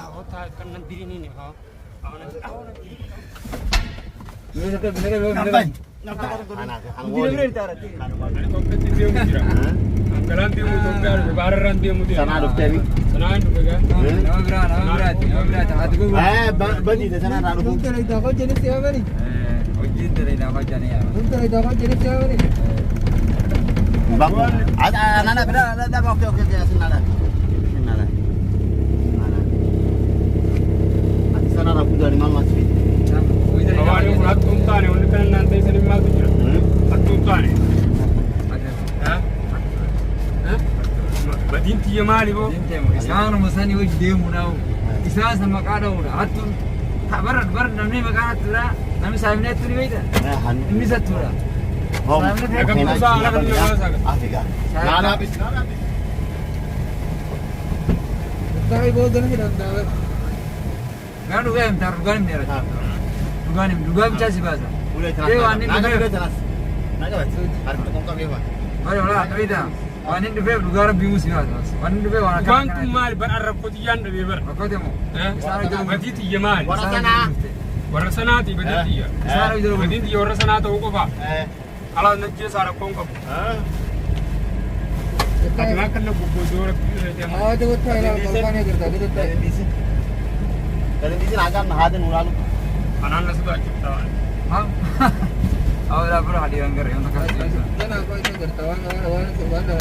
hotaa kan nandirin ini ha. Badinti ya mali bo. Isaan masani wajdi munau. Isaan sama kada udah. Atun tak berat namanya makana tura. Namanya sahamnya turi beda. Ini satu tura. Oh, agak susah agak susah. Afrika. Nana habis. Tapi bawa gana hidup dah. Gana gaya entar gana ni ada. Duga macam si bahasa. Boleh terus. Dewan ni Naga duga. boleh terus. Naga betul. Harus bertongkar dewan. Ayo lah, tapi dah. Wanin duga duga orang bingung sih bahasa. Wanin duga orang. Bantu mal berarap kotian lebih ber. Apa temu? Badinti ya mali. Warasana. Warasana ti badinti ya. Badinti ya warasana tu kau apa? Kalau nak je sarap kau kau. Tapi makan nak buku dua. Ah, tu betul lah. Kalau ni kerja, tu betul. Kalau di sini agak nahaden ulalu. Anak nak sudah kita. Hah? Awak dah pernah hadir angker yang tak kasih. Kan aku itu bertawan orang sebuah dah.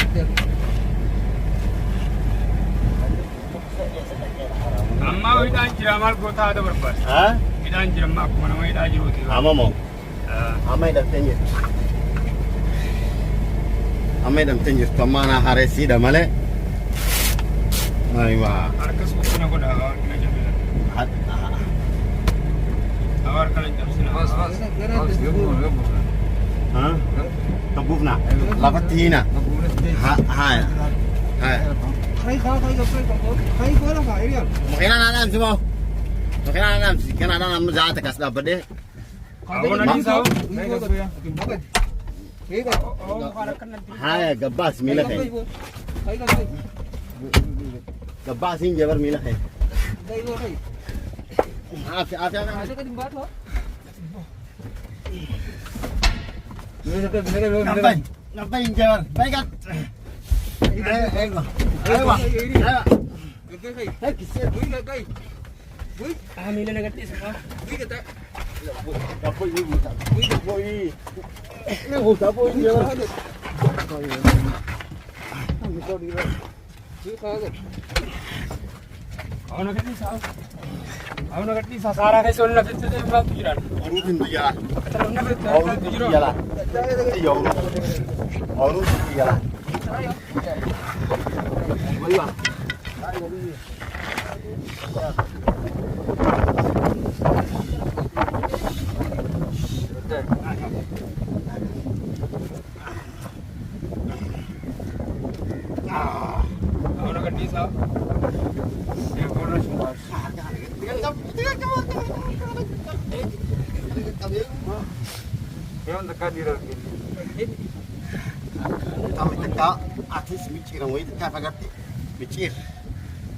Amma kita jiramal kota ada berpas. Hah? Kita jiram aku mana kita jiru tu. Ama mau. Ama dah tenjir. Ama dah tenjir. Pemana hari si dah male. Mari wah. Arkas usuna ko dah kena jadi. Awar kena jadi. Bos. Gabung. Hah? Kabuf na. Lapat tina. Hai. Khai kau lah khai dia. Mungkin anak semua. Mungkin anak kan ada nama jahat kas dapat deh. Awak nak risau? Hai, gabas milah hai. Gabas ini jabar milah hai. Apa? Nampai ini jabar. Baik kan? Mila na gatis ha. Awak nak gatis sasara ke soal nak gatis tu berapa jiran? Orudin dia. Terus nak gatis. Orudin dia lah. Iya orudin dia lah. Boleh. Awak nak gatis ha? Yang kau nak semua. Yang dekat di dalam. Kami tak artis mikir orang itu tak pakai mikir.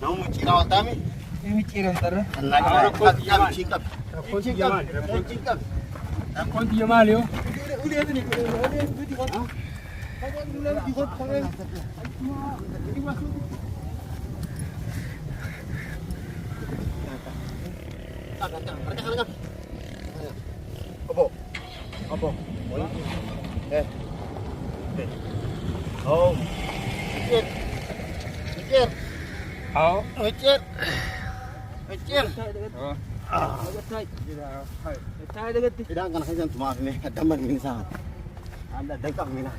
Namun mikir awal kami. Ini kira antara. Anak kami cingkap. Cingkap. Kau dia mal yo. Udah ni. Di kota. Kau dulu di kota. Ini masuk. Apa? Oh. Mikir. Awak. Mikir. Tidak akan saya cuma ini daman ini sangat. Anda dekat mina.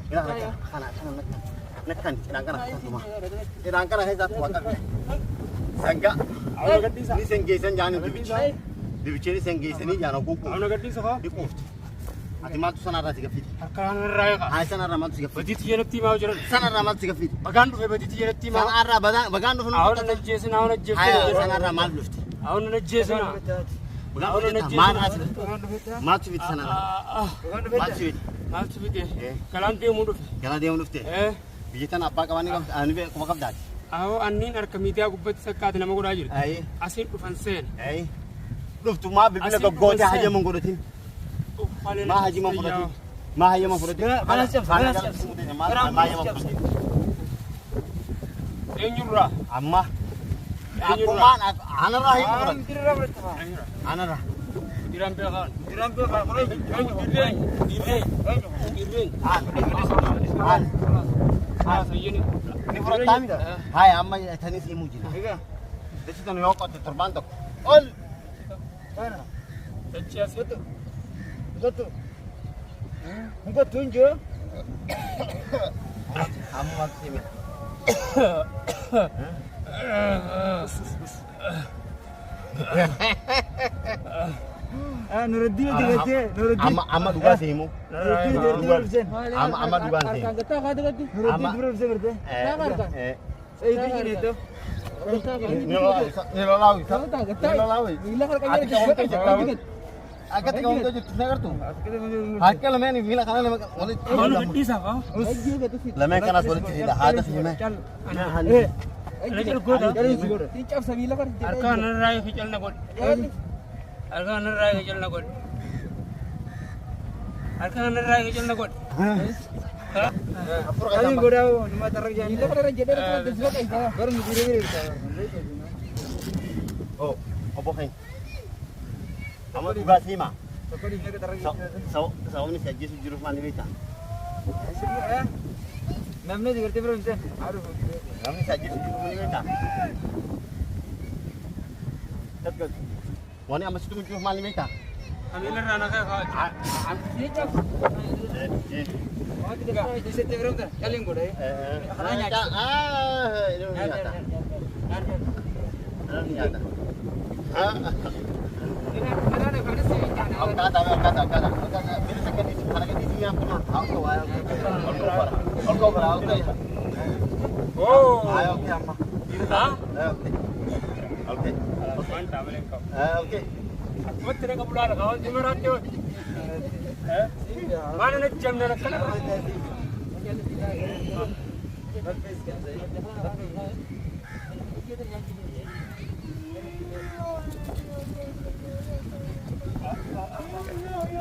Tidak akan nekan. Tidak akan saya cuma. Tidak akan saya buat. Sangka. Awak nak gatis ha? Ini senggesan jangan dibici. Dibici ini senggesan ini jangan kuku. Awak nak gatis ha? Dikuft. Ati matu sana rasi kafit. Akan raya ka. Hai sana ramatu kafit. Badinti ya nak tim awak jiran. Sana ramatu kafit. Bagandu fe badinti ya nak tim awak. Sana arah bagandu funu. Awak nak jesin awak nak jesin. Hai sana ramal luft. Awak nak jesin. Matu fit sana. Matu fit. Mal tu bide. Kalam dia mundur. Kala dia luft. Eh. Bijitan apa kawan ni? Ani be kumakap dah. Aho annin harka miidiyaa gubbatti sakkaate nama godhaa jiru. Asiin dhufan seen. Dhuftu maa bilbila goggootee hajaman godhatin. Maa hajaman fudhatin. Maa hajaman fudhatin. Maa hajaman fudhatin. Eenyurraa? Amma. Akkumaan anarraa hin fudhatu. Anarraa. Diraan beekaan. Diraan beekaan. Ni fudhataa miti. Haya amma tanis himuu jira. Dachitanu yoo qotte torbaan tokko. Ol. Dachii asii. Betul. Engkau tunjuk. Kamu maksudnya. Nuruddin juga Nuruddin. Ama duga sehmu. Nuruddin Ama duga seh. Nuruddin berapa berarti? Saya itu gini itu. Nilalawi. Agak kau tu jadi negara tu. Harga lemah ni bila kana lemah boleh. Lemah kana boleh tidak ada sih lemah. Harga nerai hijau nak. Harga nerai hijau nak. Harga nerai hijau nak. Apa kata? Kami godau cuma tarik jangan. Kita pada jadi baru mudi. Oh, apa kain? Kamu juga sih mah. Saya ni saja sejurus mandi kita. Namanya juga tiba bisa. Kami saja sejurus mandi kita. Tapi, mana amat situ sejurus mandi kita? Kami ni rana kaya kau. Oh, tidak. Jadi tiba berapa? Kalian godai. Ini nyata. Ini nyata. Kata. Bila sekarang di sana kan di sini yang pernah tahu kau ayam. Kau berapa? Oh. Ayam siapa? Hah? Oke. Mantap boleh kau. Oke. Buat tidak kau pulang kau di mana tu? Mana nak jam nak kena?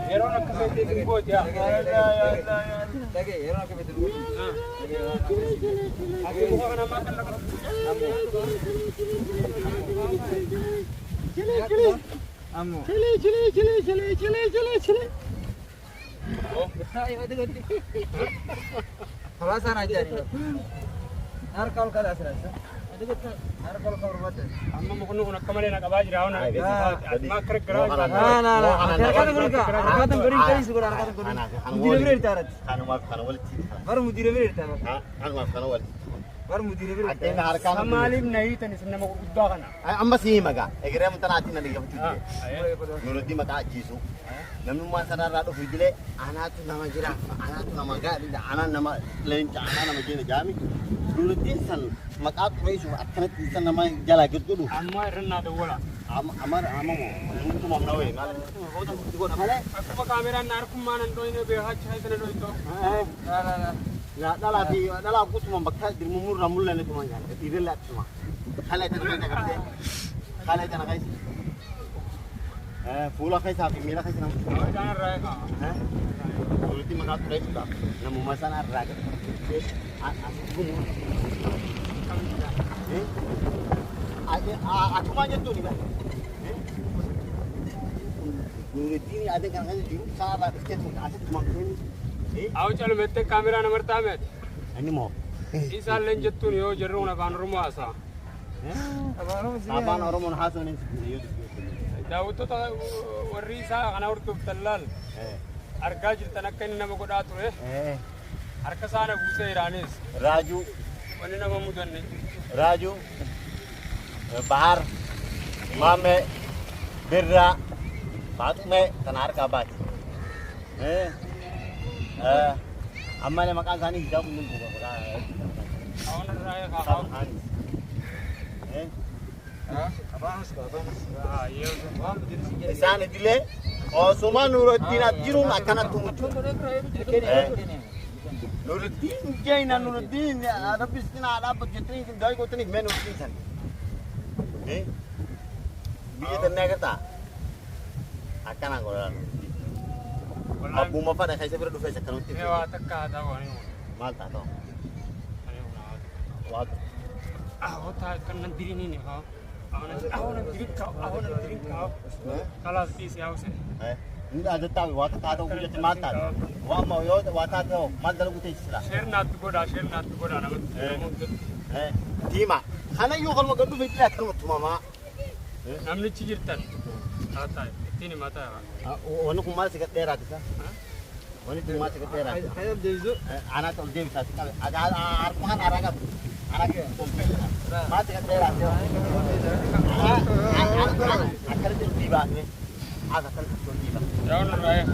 Hero nak kepeti tunggu dia. Lagi hero nak kepeti tunggu. Aku bukan kena makan nak. Cili. Amu. Cili. Oh, ada ganti. Alasan aja ni. Narkal kada serasa. Ada ganti. Narkal kau buat. Amma mau kena kemana nak abaj rau nak. Mak kerja kerja. Nah. Arkatan mereka. Arkatan beri kali sudah arkatan beri. Mudir beri tarat. Kanu wali. Baru mudir beri tarat. Kanu wali. Baru mudir beri. Ada harkan. Samalim nahi tani sana mau udda kana. Amma sih maga. Egira mentana atin nadi kamu. Nuruti maka jisu. Namun masa nara tu hujile. Anak tu nama jira. Anak tu nama gak. Anak nama lenca. Anak nama jina jami. Nuruti san. Maka tu isu. Akan tu san nama jala gitu tu. Amma renna tu bola. Amar mo. Itu mau nawe. Malam itu. Kau tu juga nama le. Aku pakai kamera narkum mana tu ini behat cahaya sana tu itu. Nah. Ya, dalam aku cuma bakat di mumur ramul lain itu manja. Tidak lihat cuma. Kalau itu nak kerja. Kalau itu nak kerja. Pula kerja tapi mila kerja nama. Jangan raya. Pula ti makat kerja sudah. Nama masalah raga. Gumur. Aku manja tu ni lah. Nuruti ni ada kan juruk sahabat kerja tu ada cuma ini. Aku cakap mete kamera nomor tamat. Ini mau. Isal lenjet tu ni, oh jerung nak kan rumah asa. Abang orang mau hasil ni. Dah itu tu warisa kan orang tu telal. Harga jadi tanakan nama kau dah tu harga sana busa Iranis. Raju. Mana nama muda ni? Raju. Bahar. Mame. Birra. Fatme. Tanar kabat. Amma ne makan sani hijau pun buka buka. Awak nak raya kau? Abang sekarang. Iya. Sana dile. Oh, semua Nuruddin Abjirun akan aku muncul. نور الدين جاينا نور الدين يا رب يسكن على أبو جتني داي قلتني من نور الدين سن إيه بيجي تناقة تا أكان أقول أبو ما فانا خايف يبرد في سكان وتي Ini wa takka ada wa ni. مال تاتو Ani una. واد Ah, wata kan nan diri ni ha. Awan diri ka. Kalas di si house. إيه إنت هذا تاوي واد تاتو كذا ما تاتو وام يود واد تاتو ما دلو كتير سلا Share nat goda na. إيه تيما خنا يوغل ما قدو في تلا كلمة ماما Namni chigirtan. Ata. Tini mata. وانا كم مال سكت تيرا كذا وانا كم مال سكت تيرا Kaya dezo. أنا تقول جيم ساتي كذا أجا أعرف مكان أراك أنا كذا ما سكت تيرا كذا أكلت الديبا هذا كلت الديبا Jauh nuraya.